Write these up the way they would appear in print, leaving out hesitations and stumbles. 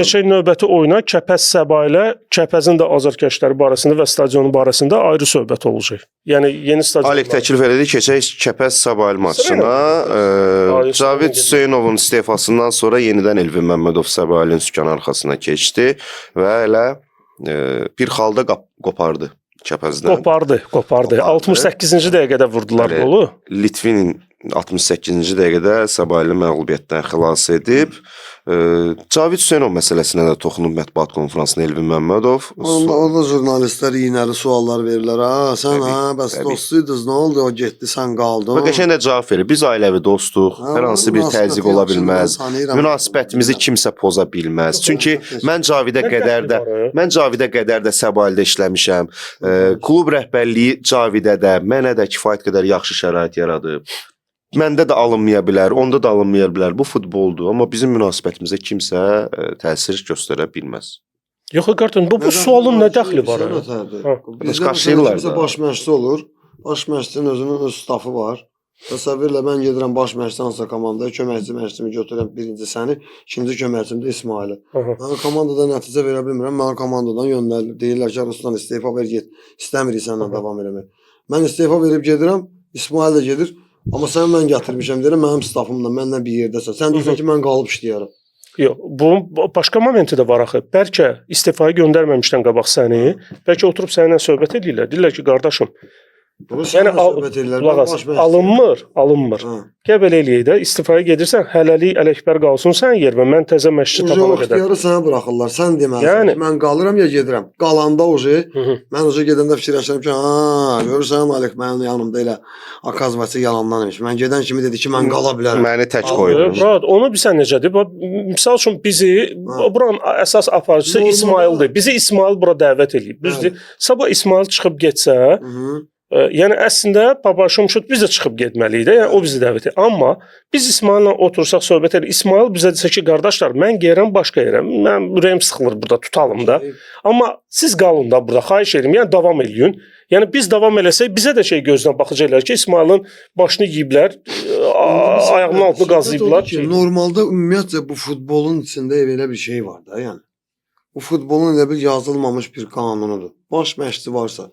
Keçək növbəti oyuna Kəpəz Səba ilə Kəpəzin də azarkeşləri barəsində və stadionu barəsində ayrı söhbət olacaq. Yəni yeni stadion. Alek təklif elədi, keçək Kəpəz Səba maçına. Cavid Hüseynovun istefasından sonra yenidən Elvin Məmmədov Səbailin sükan arxasına keçdi və elə bir xalda qopardı Kəpəzdən. Qopardı. 68-ci dəqiqədə vurdular qolu. Litvinin 68-ci dəqiqədə Səbaili məğlubiyyətdən xilas edib. Cavid Hüseynov məsələsinə də toxunub mətbuat konfransında Elvin Məmmədov. Orada jurnalistlər iynəli suallar verirlər. Sən bəs dostuydunuz, nə oldu? O getdi, sən qaldın. Və qəşəng də cavab verir. Biz ailəvi dostuq. Hər hansı bir təzyiq ola bilməz. Münasibətimizi kimsə poza bilməz. Çünki mən Cavidə qədər də Səbaildə işləmişəm. Klub rəhbərliyi Cavidə də, mənə də kifayət qədər yaxşı şərait yaradıb. Məndə də alınmaya bilər, onda da alınmaya bilər. Bu futboldur, amma bizim münasibətimizə kimsə təsir göstərə bilməz. Yox, qardaşım, bu sualın nə dəxli var? Bizdə baş məşqçi olur. Baş məşqçinin özünün öz stafı var. Təsəvvürlə mən gedirəm baş məşqçi hansısa komandaya, köməkçi məşqçimi götürürəm birinci səni, ikinci köməkçim də İsmaili. Mən komandada nəticə verə bilmirəm, mən komandadan yönlərilir. Deyirlər ki, Ruslan istefa ver, get. İstəmirik səndən davam eləmək. Mən istefa verib gedirəm, İsmail də gedir. Amma sən mən gətirmişəm deyirəm, mənim stafımla, mənlə bir yerdəsən. Sən deyirsən ki, mən qalıb işləyərəm. Yox, bu başqa momenti də var axı. Bəlkə istifaya göndərməmişdən qabaq səni, bəlkə oturub səninlə söhbət edirlər. Deyirlər ki, qardaşım, yəni alınmır. Gəl belə eləyək də, istifaya gedirsən, hələlik Ələkbər qalsın sən yerə, mən təzə məşqçi tapana qədər. İxtiyarı sənə buraxırlar. Sən deməlisən ki, mən qalıram ya gedirəm. Qalanda mən gedəndə fikirləşirəm ki, görürsən Alek mənim yanımda elə Akazvası yalandan demiş. Mən gedən kimi dedi ki, mən qala bilərəm. Məni tək qoydu. Onu bilsən necədir? Misal üçün bizi buranın əsas aparıcısı İsmaildir. Bizi İsmail bura dəvət edib. Düzdür? Sabah İsmail çıxıb getsə, yəni əslində Papaşum şut biz də çıxıb getməliyik də. Yəni o bizi dəvət edir. Amma biz İsmaillə otursaq söhbət edirik. İsmail bizə desə ki, qardaşlar, mən gəlirəm başqa yerə. Mən ürəyim sıxılır burada, tutalım da. Amma siz qalın da burada, xahiş edirəm. Yəni davam eləyin. Yəni biz davam eləsək bizə də gözdən baxacaqlar ki, İsmailin başını yeyiblər, ayağının altını qazıyıblar. Normalda ümumiyyətcə bu futbolun içində elə bir şey var da, yəni. Bu futbolun elə bir yazılmamış bir qanunudur. Baş məşqçi varsa,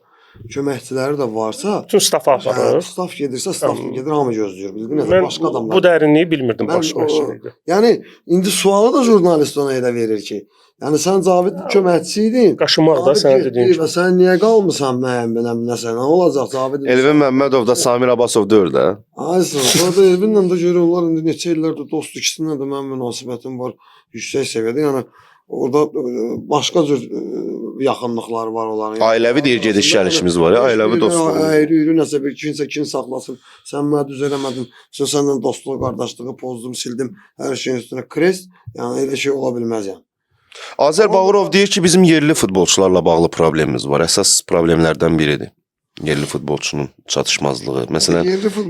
köməkçiləri də varsa, bütün staf aparır. Staf gedirsə, staf gedir, hamı gözləyir. Bildin, başqa adamlar. Bu dərinliyi bilmirdim baş məşqçilikdə. Yəni indi sualı da jurnalist ona elə verir ki, yəni sən Cavid köməkçi idin. Qaşımaq da sən dediyin kimi. Və sən niyə qalmısan mənim nəsə? Nə olacaq Cavid? Elvin Məmmədov da Samir Abbasov deyir də. Aysən, orada Elvinlə də görürlər indi neçə illərdir dost, ikisindən də mənim münasibətim var yüksək səviyyədə. Yəni orada başqa cür yaxınlıqlar var onların. Ailəvi deyir gediş gəlişimiz var ya, ailəvi dostluq. Ayrı nəsə bir kimsə kin saxlasın. Sən mənə düz eləmədin. Səndən dostluq, qardaşlığı pozdum, sildim. Hər şeyin üstünə krest. Yəni elə şey ola bilməz yəni. Azər Bağırov deyir ki, bizim yerli futbolçularla bağlı problemimiz var. Əsas problemlərdən biridir. Yerli futbolçunun çatışmazlığı. Məsələn,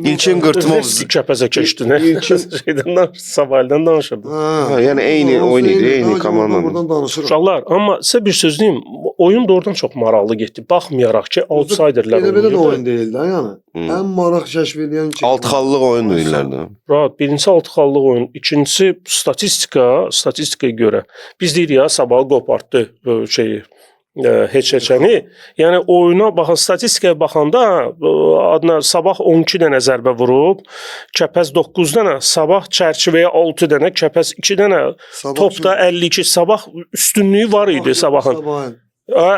İlkin Qırtımov Kəpəzə keçdi, nə? Sabaildən danışırdı. Yəni eyni oyun idi, eyni komanda. Uşaqlar, amma sizə bir söz deyim, oyun doğrudan çox maraqlı getdi. Baxmayaraq ki, outsiderlər oynayırdı. Belə də oyun deyil də, yəni. Ən maraq kəşf edən ki, altıxallıq oyun deyirlər də. Rahat, birincisi altıxallıq oyun, ikincisi statistikaya görə. Biz deyirik ya, Sabahı qopartdı şeyi. Heç-heçəni. Yəni oyuna baxan, statistikaya baxanda adına Sabah 12 dənə zərbə vurub, Kəpəz 9 dənə, Sabah çərçivəyə 6 dənə, Kəpəz 2 dənə, topda 52. Sabah üstünlüyü var idi Sabahın.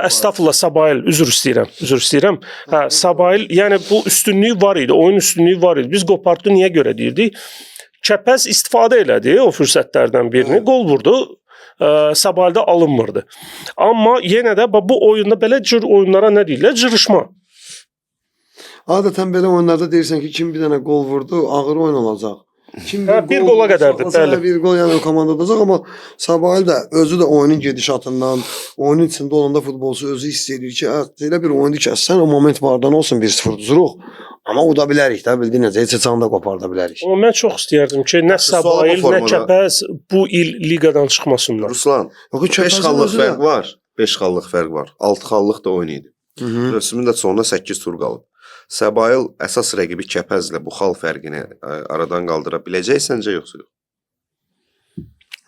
Əstəğfurullah, Sabail, üzr istəyirəm. Sabail, yəni bu üstünlüyü var idi, oyun üstünlüyü var idi. Biz qopartdı niyə görə deyirdik? Kəpəz istifadə elədi o fürsətlərdən birini, qol vurdu. Sabaildə alınmırdı. Amma yenə də bu oyunda belə cür oyunlara nə deyirlər? Cırışma. Adətən belə oyunlarda deyirsən ki, kim bir dənə qol vurdu, ağır oyun olacaq. Bir qola qədərdir, bəli. Bir qol yəni komandadacaq, amma Sabail də özü də oyunun gedişatından, oyunun içində olanda futbolçu özü hiss edir ki, elə bir oyundur ki, sən o moment vardan olsun 1-0 duruq. Amma uda bilərik də, bildin necə, heç çanı da qoparda bilərik. Amma mən çox istəyərdim ki, nə Sabail, nə Kəpəz bu il liqadan çıxmasınlar. Ruslan, 5 xallıq fərq var. 5 xallıq fərq var. 6 xallıq da oyun idi. Rösümün də sonunda 8 tur qalıb. Sabail əsas rəqibi Kəpəzlə bu xal fərqini aradan qaldıra biləcək səncə yoxsa yox?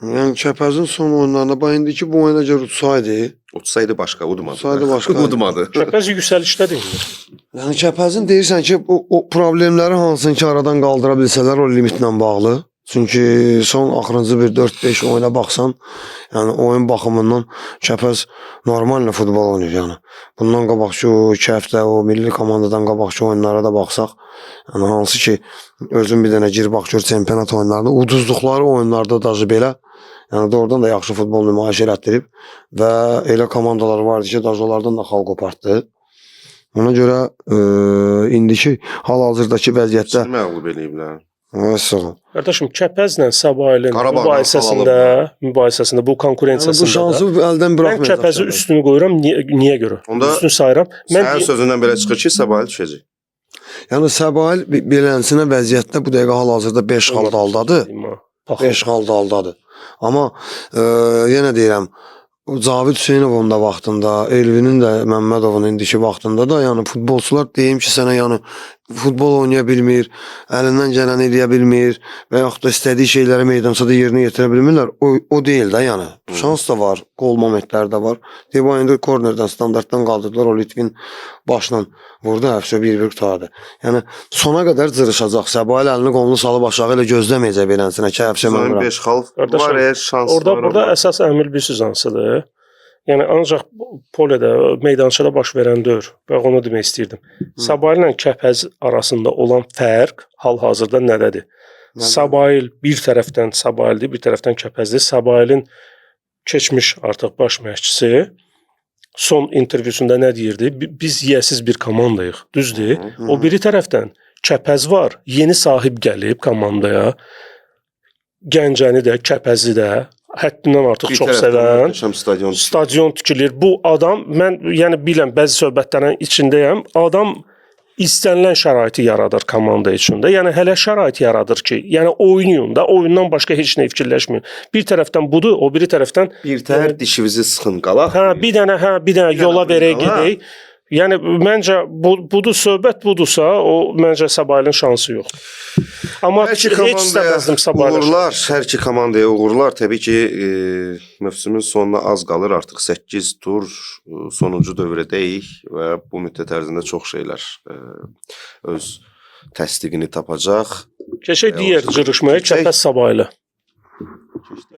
Yəni Kəpəzin son oyunlarında bax indiki bu oyuna görə utsaydı, Utsaydı başqa, udmadı. Utsaydı başqa. Udmadı. Kəpəz yüksəlişdədir indi. yəni Kəpəzin deyirsən ki, o problemləri hansını ki aradan qaldıra bilsələr o limitlə bağlı. Çünki son axırıncı bir 4-5 oyuna baxsan, yəni oyun baxımından Kəpəz normal futbol oynayır yəni. Bundan qabaqki o 2 həftə o milli komandadan qabaqki oyunlara da baxsaq, yəni hansı ki özün bir dənə gir bax gör çempionat oyunlarında uduzduqları oyunlarda da belə yəni doğrudan da yaxşı futbol nümayiş elətdirib və elə komandalar vardı ki, onlardan da xal qopartdı. Ona görə indiki hal-hazırdakı vəziyyətdə Məğlub eləyiblər. Məsələn, Qardaşım, Kəpəzlə Sabahilin Qarabağdan mübahisəsində bu yəni konkurensiyasında bu şansı əldən mən buraxmayacaq. Kəpəzi üstünü qoyuram. Niyə görə? Onda Üstün sayıram. Sənin sözündən belə çıxır ki, Sabahil düşəcək. Yəni Səbail beləsinə vəziyyətdə bu dəqiqə hal-hazırda 5 xal daldadır. 5 xal daldadır. Amma yenə deyirəm, o Cavid Hüseynovun da vaxtında, Elvinin də, Məmmədovun indiki vaxtında da, yəni futbolçular deyim ki, sənə yəni futbol oynaya bilmir, əlindən gələni eləyə bilmir və yaxud da istədiyi şeyləri meydançada yerinə yetirə bilmirlər. O deyil də yəni. Şans da var, qol momentləri də var. Debayında kornerdən, standartdan qaldırdılar, o Litvin başla vurdu, həfsə 1-1 qurtardı. Yəni sona qədər cırışacaq. Səbail əlini qolunu salıb aşağı ilə gözləməyəcək beləsinə ki, həfsə mən vuram. 5 xal var, şans var. Burada əsas əmil bilirsiniz hansıdır? Yəni ancaq poledə, meydançada baş verən deyil. Və onu demək istəyirdim. Sabahil ilə Kəpəz arasında olan fərq hal-hazırda nədədir? Sabahil bir tərəfdən Sabahildir, bir tərəfdən Kəpəzdir. Sabahilin keçmiş artıq baş məşqçisi son intervyusunda nə deyirdi? Biz yiyəsiz bir komandayıq, düzdür? O biri tərəfdən Kəpəz var, yeni sahib gəlib komandaya. Gəncəni də, Kəpəzi də həddindən artıq çox sevən stadion tikilir. Bu adam, mən yəni biləm, bəzi söhbətlərin içindəyəm. Adam istənilən şəraiti yaradır komanda içində. Yəni hələ şərait yaradır ki, yəni oynayın da, oyundan başqa heç nə fikirləşməyin. Bir tərəfdən budur, o biri tərəfdən bir tər dişinizi sıxın qalaq. Bir dənə yola verək gedək. Yəni məncə budur söhbət budursa, o məncə Sabahilin şansı yoxdur. Amma heç istəməzdim Sabahilin. Uğurlar, hər iki komandaya uğurlar. Təbii ki, mövsümün sonuna az qalır. Artıq 8 tur sonuncu dövrədəyik və bu müddət ərzində çox şeylər öz təsdiqini tapacaq. Keçək digər cırışmaya, Kəpəz Sabahilə.